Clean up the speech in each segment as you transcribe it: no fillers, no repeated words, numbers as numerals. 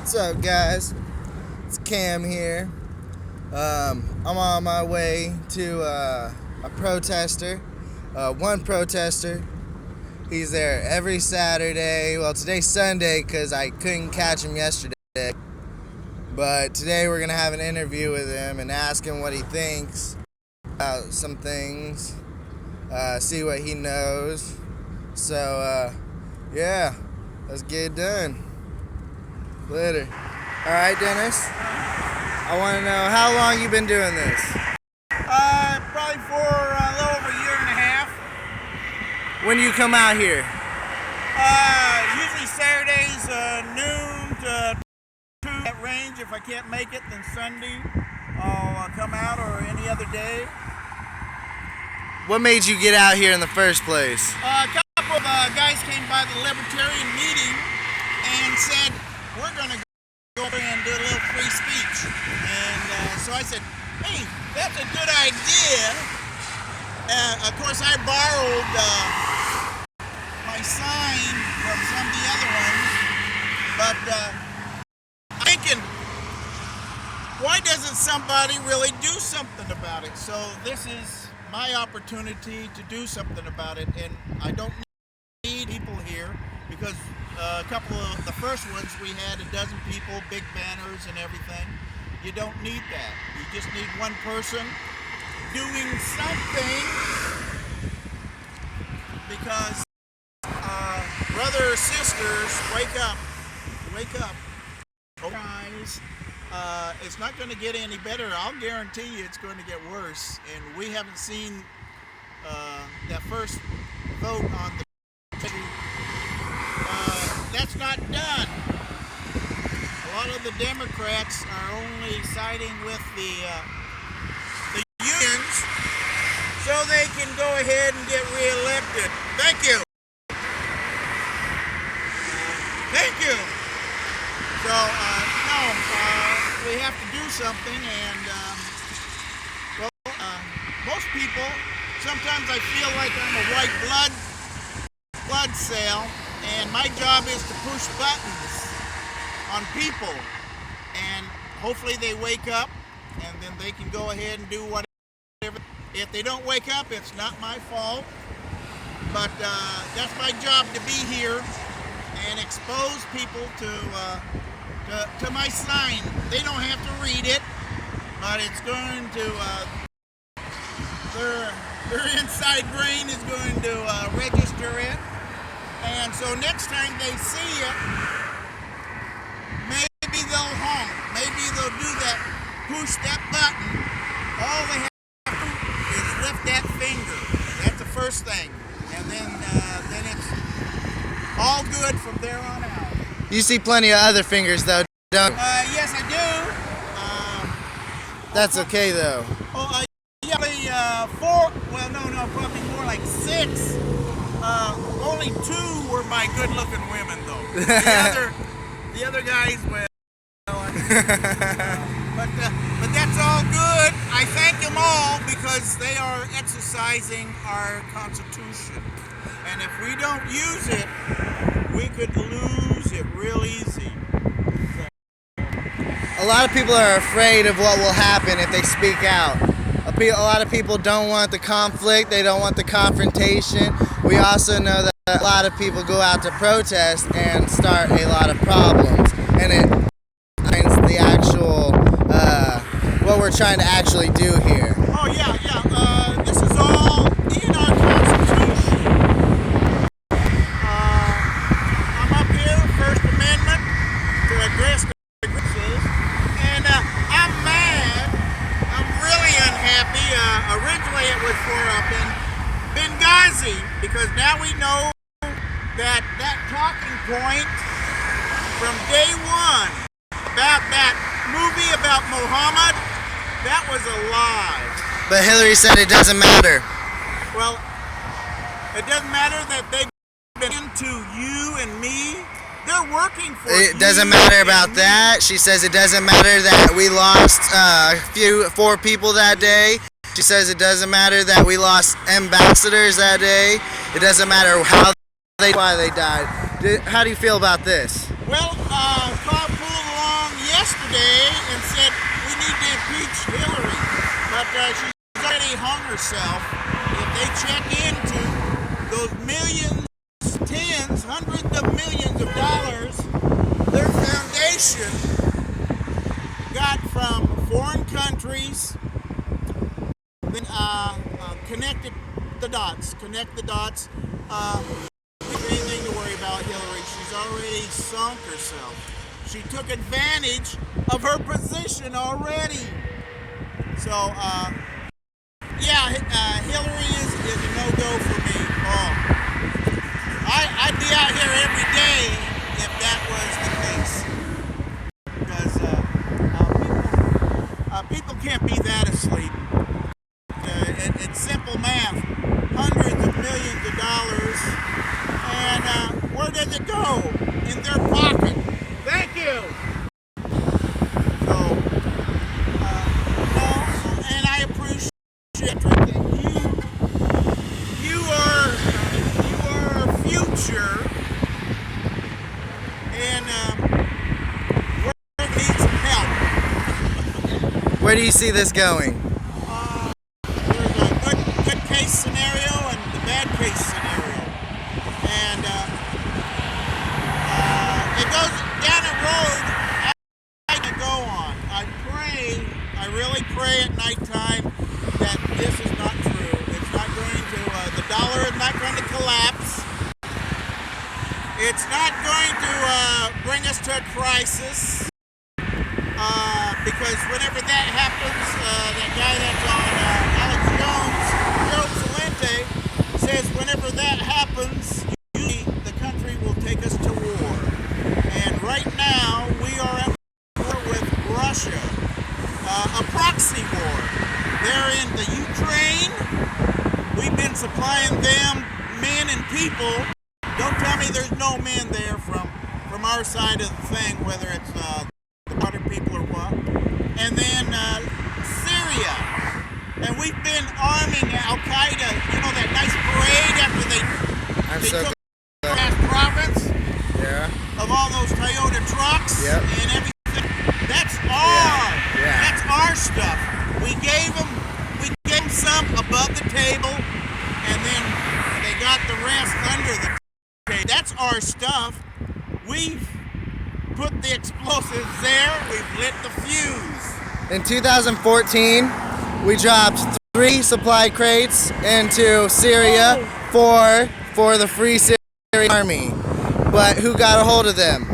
What's up, guys? It's Cam here. I'm on my way to a protester, one protester. He's there every Saturday. Well, today's Sunday because I couldn't catch him yesterday. But today we're going to have an interview with him and ask him what he thinks about some things, see what he knows. So, yeah, let's get it done. Later. Alright, Dennis, I want to know how long you've been doing this. Probably for a little over a year and a half. When do you come out here? Usually Saturdays, noon to 2 at range. If I can't make it, then Sunday I'll come out, or any other day. What made you get out here in the first place? A couple of guys came by the Libertarian meeting and said, we're going to go over and do a little free speech. And so I said, hey, that's a good idea. Of course, I borrowed my sign from some of the other ones, but I'm thinking, why doesn't somebody really do something about it? So this is my opportunity to do something about it, and I don't need people here, because a couple of the first ones we had 12 people, big banners and everything. You don't need that. You just need one person doing something, because brothers, sisters, wake up, guys. It's not going to get any better. I'll guarantee you it's going to get worse, and we haven't seen that first vote on the that's not done. A lot of the Democrats are only siding with the unions so they can go ahead and get reelected. Thank you. Thank you. So, no, we have to do something, and, most people, sometimes I feel like I'm a white blood cell, and my job is to push buttons on people, and hopefully they wake up, and then they can go ahead and do whatever. If they don't wake up, it's not my fault, but that's my job, to be here and expose people to my sign. They don't have to read it, but it's going to, their inside brain is going to register it. And so next time they see it, maybe they'll honk. Maybe they'll do that, push that button. All they have to do is lift that finger. That's the first thing. And then it's all good from there on out. You see plenty of other fingers, though, don't you? Yes, I do. That's okay, though. Yeah, 4, well, no, probably more like 6. Only 2 were my good-looking women, though. The other guys, well, but that's all good. I thank them all, because they are exercising our Constitution. And if we don't use it, we could lose it real easy. A lot of people are afraid of what will happen if they speak out. A lot of people don't want the conflict, they don't want the confrontation. We also know that a lot of people go out to protest and start a lot of problems. And it finds the actual, what we're trying to actually do here. Oh, yeah. This is all in our Constitution. I'm up here, First Amendment, to address the grievances. And I'm mad. I'm really unhappy. Originally it was for Benghazi, because now we know that talking point from day one about that movie about Muhammad, that was a lie. But Hillary said it doesn't matter. Well, it doesn't matter that they've been into you and me. They're working for you. It doesn't matter about that. She says it doesn't matter that we lost 4 people that day. She says it doesn't matter that we lost ambassadors that day. It doesn't matter why they died. How do you feel about this? Well, carpool along herself if they check into those millions, tens, hundreds of millions of dollars their foundation got from foreign countries. Then connect the dots. Anything to worry about Hillary. She's already sunk herself. She took advantage of her position already. So, Hillary is a no-go for me. Oh, I'd be out here every day if that was the case. Because people can't be that asleep. It's simple math. Hundreds of millions of dollars. And where does it go? In their pocket. Thank you. So, and I appreciate that you are our future, and we're gonna need some help. Where do you see this going? There's a good case scenario and the bad case scenario, and it goes down a road I can go on. I really pray at nighttime that this is not true. It's not going to, the dollar is not going to collapse. It's not going to bring us to a crisis. Because whenever that happens, that guy that's on Alex Jones, Joe Salente, says whenever that happens, the country will take us to war. And right now, we are at war with Russia, a proxy war. They're in the Ukraine. We've been supplying them men and people. Don't tell me there's no men there from our side of the thing, whether it's the water people or what. And then Syria. And we've been arming Al-Qaeda. You know that nice parade after they took the last province? Yeah. Of all those Toyota trucks and everything. That's that's our stuff. We gave them some above the table, and then they got the rest under the table. That's our stuff. We've put the explosives there. We've lit the fuse. In 2014, we dropped 3 supply crates into Syria for the Free Syrian Army. But who got a hold of them?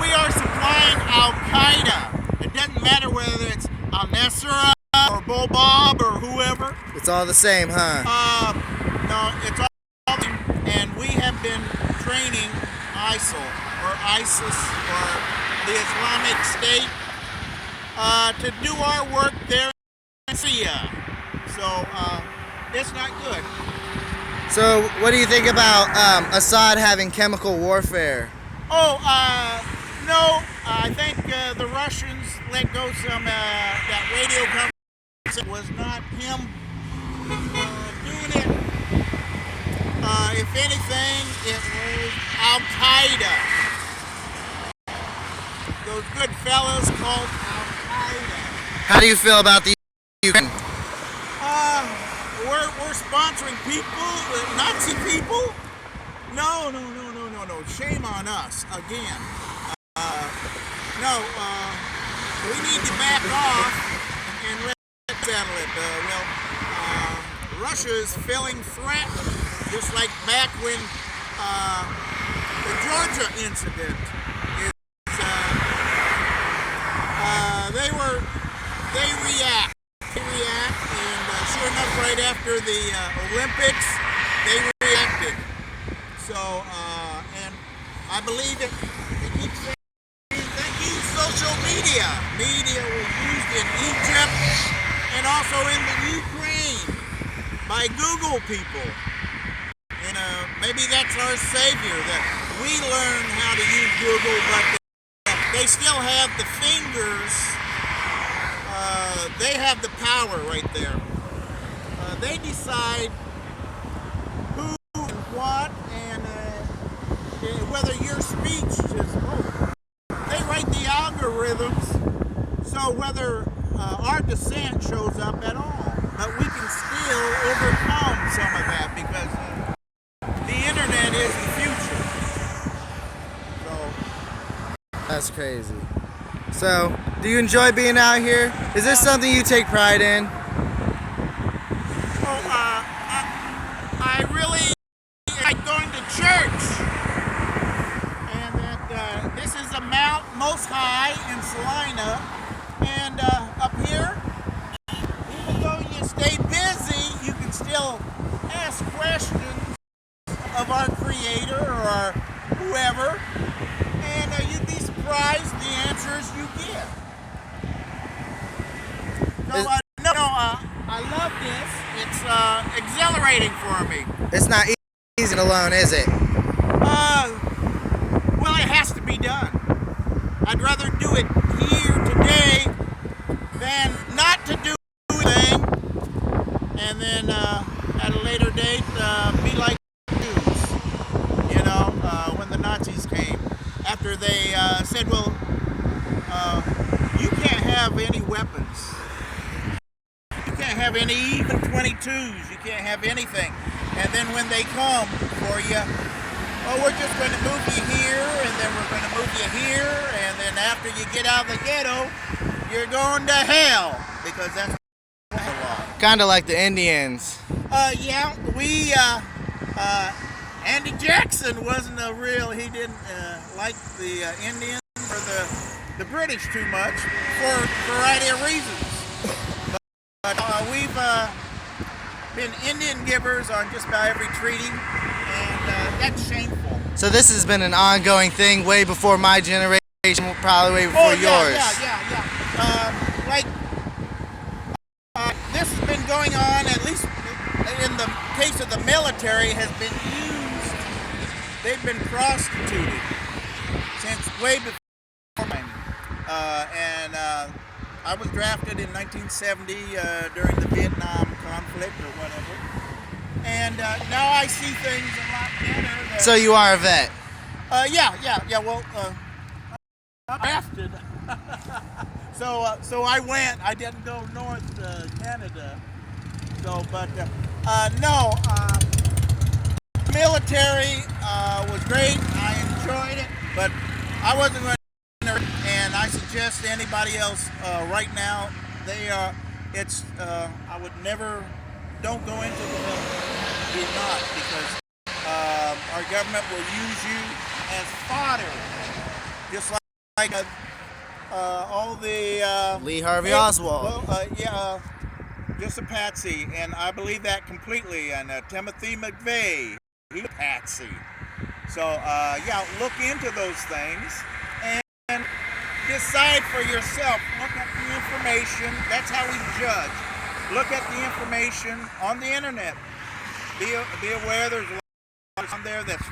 We are supplying Al-Qaeda. It doesn't matter whether it's Al-Nusra or Bob or whoever. It's all the same, huh? No, it's all the same. And we have been training ISIL or ISIS or the Islamic State to do our work there in Syria. So it's not good. So what do you think about Assad having chemical warfare? No, I think the Russians let go some, that radio conversation was not him doing it. If anything, it was Al-Qaeda. Those good fellas called Al-Qaeda. How do you feel about the Ukraine? We're sponsoring people, Nazi people? No. Shame on us again. We need to back off and let settle it. Russia is feeling threatened, just like back when the Georgia incident is. They react, and sure enough, right after the Olympics, they reacted. So, and I believe it. They keep saying, thank you, social media. Media was used in Egypt and also in the Ukraine by Google people. And maybe that's our savior, that we learn how to use Google, but they still have the fingers. They have the power right there. They decide who and what, and whether your speech is. They write the algorithms, so whether our dissent shows up at all. we can still overcome some of that because the internet is the future. So That's crazy. So, do you enjoy being out here? Is this something you take pride in? I really like going to church, and that this is the Mount Most High in Salina, and up here, even though you stay busy, you can still ask questions of our Creator or our whoever, and you'd be surprised the answers you get. So, I love this. It's exhilarating for me. It's not easy alone, is it? Well, it has to be done. I'd rather do it here today than not to do anything, and then at a later date be like Jews. You know, when the Nazis came, after they said, "Well, you can't have any weapons. You can't have any even 22s. You can't have anything." And then when they come for you, oh, we're just going to move you here, and then we're going to move you here, and then after you get out of the ghetto, you're going to hell, because that's the law. Kind of like the Indians. Yeah, Andy Jackson wasn't he didn't like the Indians or the British too much for a variety of reasons. But we've been Indian givers on just about every treaty, and that's shameful. So this has been an ongoing thing way before my generation, probably way before yours. This has been going on, at least in the case of the military, has been used. They've been prostituted since way before mine. I was drafted in 1970 during the Vietnam conflict or whatever. And now I see things a lot better. So you are a vet? Yeah. Well, I'm drafted. So I went. I didn't go north Canada. So, but no. Military was great. I enjoyed it, but I wasn't going to. And I suggest to anybody else right now, I would never. Don't go into the military. Do not, because our government will use you as fodder, just like all the Lee Harvey Oswald. Well, just a patsy, and I believe that completely. And Timothy McVeigh, he's a patsy. So look into those things and decide for yourself. Look at the information. That's how we judge. Look at the information on the internet. Be aware there's a lot on there that's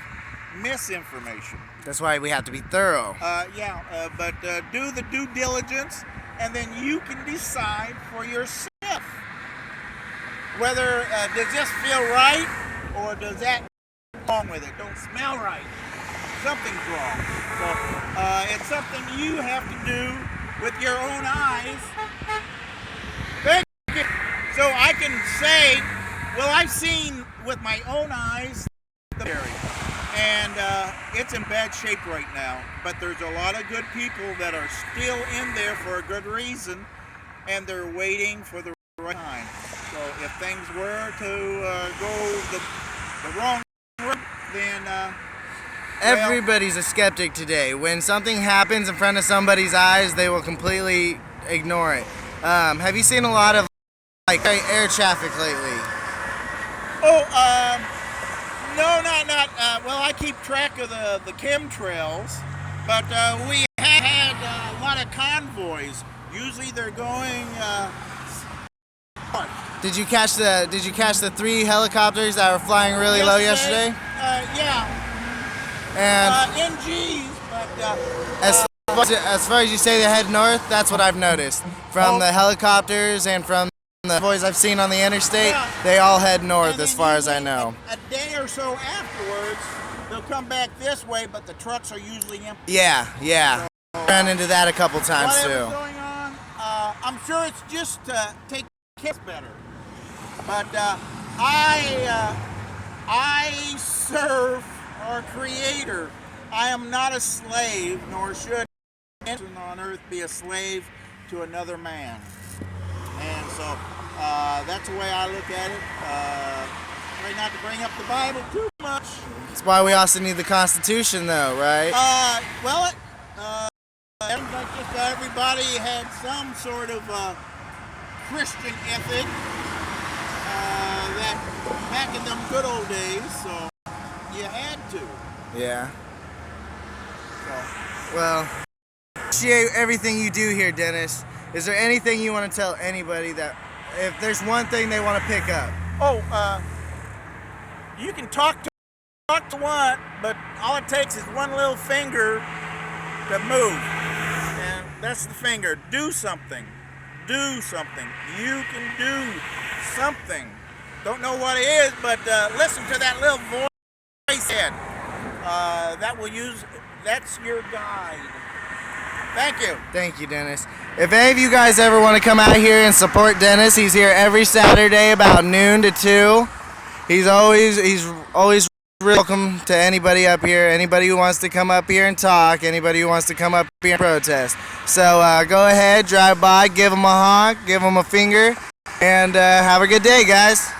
misinformation. That's why we have to be thorough. But do the due diligence, and then you can decide for yourself whether does this feel right or does that wrong with it? Don't smell right. Something's wrong. So it's something you have to do with your own eyes. So I can say, well, I've seen with my own eyes the area, and it's in bad shape right now. But there's a lot of good people that are still in there for a good reason, and they're waiting for the right time. So if things were to go the wrong route, then everybody's a skeptic today. When something happens in front of somebody's eyes, they will completely ignore it. Have you seen a lot of air traffic lately? No, not. Well, I keep track of the chemtrails, but we have had a lot of convoys. Usually they're going north. Did you catch the 3 helicopters that were flying really low yesterday? Yeah. And NGs, but as far as you say they head north, that's what I've noticed. From the helicopters and from the boys I've seen on the interstate, they all head north as far as I know. A day or so afterwards, they'll come back this way, but the trucks are usually empty. Yeah. Ran into that a couple times too. Whatever's going on, I'm sure it's just to take care better. But I serve our Creator. I am not a slave, nor should any person on earth be a slave to another man. And so that's the way I look at it. Try not to bring up the Bible too much. That's why we also need the Constitution, though, right? Just everybody had some sort of Christian ethic that back in them good old days, so you had to. Yeah. Well, appreciate everything you do here, Dennis. Is there anything you want to tell anybody that if there's one thing they want to pick up? You can talk to one, but all it takes is one little finger to move, and that's the finger. Do something. Do something. You can do something. Don't know what it is, but listen to that little voice head. That's your guide. Thank you. Thank you, Dennis. If any of you guys ever want to come out here and support Dennis, he's here every Saturday about noon to 2. He's always welcome to anybody up here. Anybody who wants to come up here and talk. Anybody who wants to come up here and protest. So go ahead, drive by, give him a honk, give him a finger, and have a good day, guys.